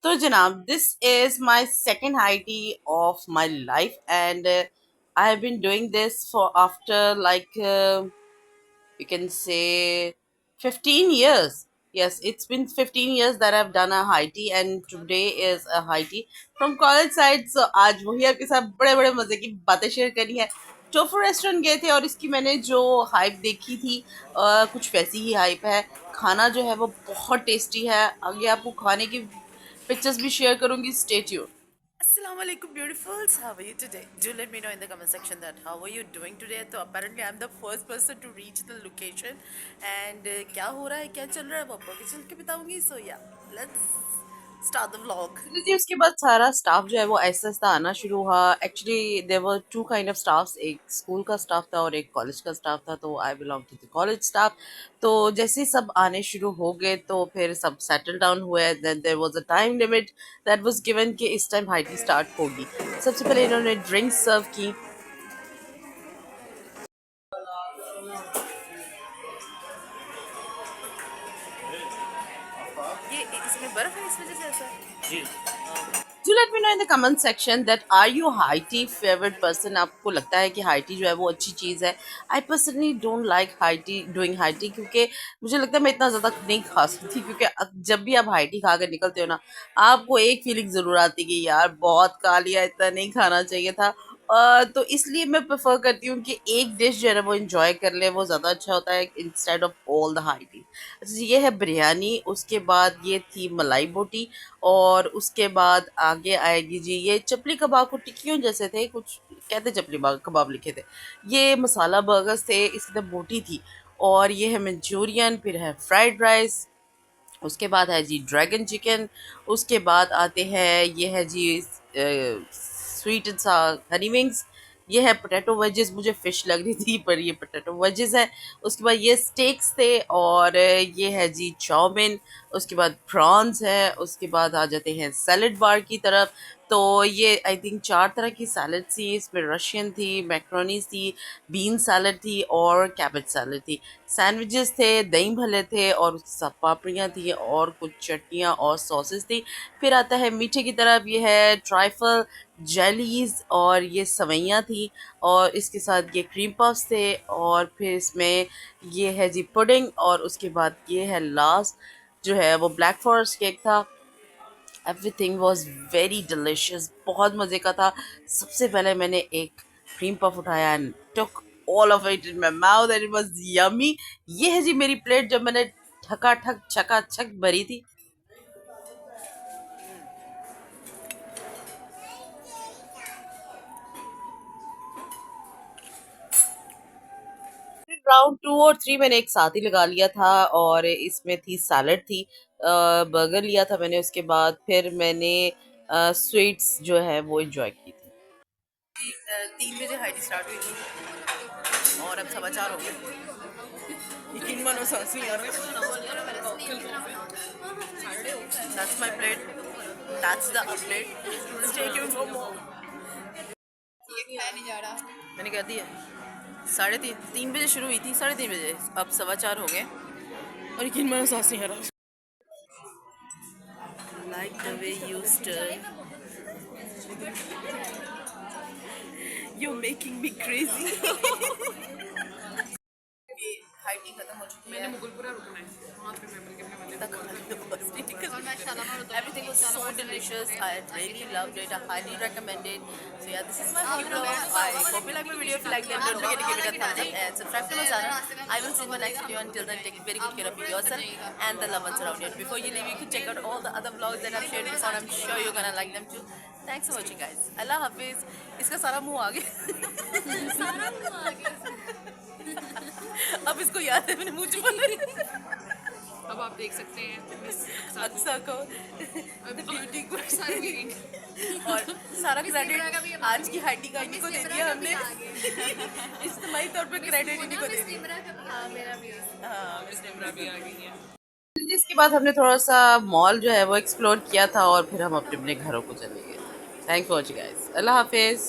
तो जनाब, this is my second high tea of my life, and I have been doing this for after you can say 15 years. Yes, it's been 15 years that I've done a high tea, and today is a high tea from college side. So आज वही आपके साथ बड़े बड़े मजे की बातें share करी है। टोफू रेस्टोरेंट गए थे और इसकी मैंने जो हाइप देखी थी, कुछ वैसी ही हाइप है। खाना जो है वो बहुत टेस्टी है। आगे आपको खाने की पिक्चर्स भी शेयर करूंगी, stay tuned. Assalamu alaikum beautifuls, how are you today? Do let me know in the comment section that how are you doing today. तो apparently I'm the first person to reach the location and क्या हो रहा है, क्या चल रहा है, वो आपको आगे चल के बताऊंगी. So yeah, let's start the vlog. जी, उसके बाद सारा स्टाफ जो है वो ऐसा ऐसा आना शुरू हुआ। Actually there were two kind of staffs, एक स्कूल का स्टाफ था और एक कॉलेज का स्टाफ था। तो I belong to the college staff. तो जैसे ही सब आने शुरू हो गए तो फिर सब सेटल डाउन हुए। Then there was a time limit that was given कि इस टाइम हाई टी स्टार्ट होगी। सबसे पहले इन्होंने ड्रिंक्स सर्व की। ये इसमें बर्फ है, इस वजह से ऐसा है। Do let me know in the comment section that are you high tea favorite person? आपको लगता है कि हाई टी जो है वो अच्छी चीज़ है? I personally don't like high tea doing high tea, क्योंकि मुझे लगता है मैं इतना ज़्यादा नहीं खा सकती, क्योंकि जब भी आप हाई टी खा कर निकलते हो ना, आपको एक फीलिंग ज़रूर आती है कि यार बहुत खा लिया, इतना नहीं खाना चाहिए था। तो इसलिए मैं प्रेफर करती हूँ कि एक डिश जो है ना वो इंजॉय कर ले, वो ज़्यादा अच्छा होता है instead of all the high tea. अच्छा जी, ये है बिरयानी। उसके बाद ये थी मलाई बोटी। और उसके बाद आगे आएगी जी ये चपली कबाब, को टिक्कियों जैसे थे कुछ, कहते चपली कबाब लिखे थे। ये मसाला बर्गर्स थे, इसके अंदर बोटी थी। और ये है मंचूरियन, फिर है फ्राइड राइस। उसके बाद है जी ड्रैगन चिकन। उसके बाद आते हैं, ये है जी स्वीट एंड हनी विंग्स। ये है पोटैटो वेजेस, मुझे फ़िश लग रही थी पर ये पोटैटो वेजेस है। उसके बाद ये स्टेक्स थे और ये है जी चाउमीन। उसके बाद प्रॉन्स है। उसके बाद आ जाते हैं सैलड बार की तरफ। तो ये आई थिंक 4 तरह की सैलड थी। इसमें रशियन थी, मैक्रोनीज़ थी, बीन सैलड थी और कैबेज सैलड थी। सैंडविचेस थे, दही भल्ले थे और सब पापड़ियाँ थी और कुछ चटनियाँ और सॉसेस थी। फिर आता है मीठे की तरफ, ये है ट्राइफल, जेलीज़ और ये सवैयाँ थी। और इसके साथ ये क्रीम पफ्स थे। और फिर इसमें ये है जी पुडिंग। और उसके बाद ये है लास्ट जो है वो ब्लैक फॉरेस्ट केक था। एवरीथिंग वॉज वेरी डिलिशियस, बहुत मज़े का था। सबसे पहले मैंने एक क्रीम पफ उठाया and took all of it in my mouth and it was yummy. ये है जी मेरी प्लेट जब मैंने ठका ठक छक भरी थी। राउंड 2 और 3 मैंने एक साथ ही लगा लिया था। और इसमें थी सैलड थी, बर्गर लिया था मैंने। उसके बाद फिर मैंने स्वीट्स जो है वो इंजॉय की थी। 3 बजे हाइटी स्टार्ट हुई थी और अब 4:15 हो गए। यकीन मानो सांस नहीं आ रही। That's my plate. That's the update. Stay tuned for more. मैंने कह दिया 3:30 शुरू हुई थी, 3:30 बजे, अब 4:15 हो गए और यकीन मानो सांस नहीं आ रहा। Like the way you stir, you're making me crazy. High tea खत्म हो चुकी है। मैंने मुगलपुरा रुकना है, वहाँ पे मैं मिलके अपने वाले everything was so delicious. I really loved it. I highly recommend it. So yeah, this is my vlog. I hope you like my video. If you like it, don't forget to give it a thumbs up and subscribe to my channel. I will see you in my next video. Until then, take very good care of yourself and the loved ones around you. And before you leave, you can check out all the other vlogs that I've shared before. I'm sure you're gonna like them too. Thanks for watching, guys. Allah Hafiz. इसका सारा मुंह आ गया। अब इसको याद है मैंने मुंह छुपा लिया। अब आप देख सकते हैं अक्सा को ब्यूटी को और सारा क्रेडिट आज की हाइटी का इन्हीं को दे दिया हमने। इज्तिमाई तौर पे क्रेडिट इन्हीं को दे दिया। हाँ मेरा भी, हाँ मिस निम्रा भी आ गई है। इसके बाद हमने थोड़ा सा मॉल जो है वो एक्सप्लोर किया था और फिर हम अपने अपने घरों को चले गए। Thanks for watching guys. अल्लाह हाफिज़।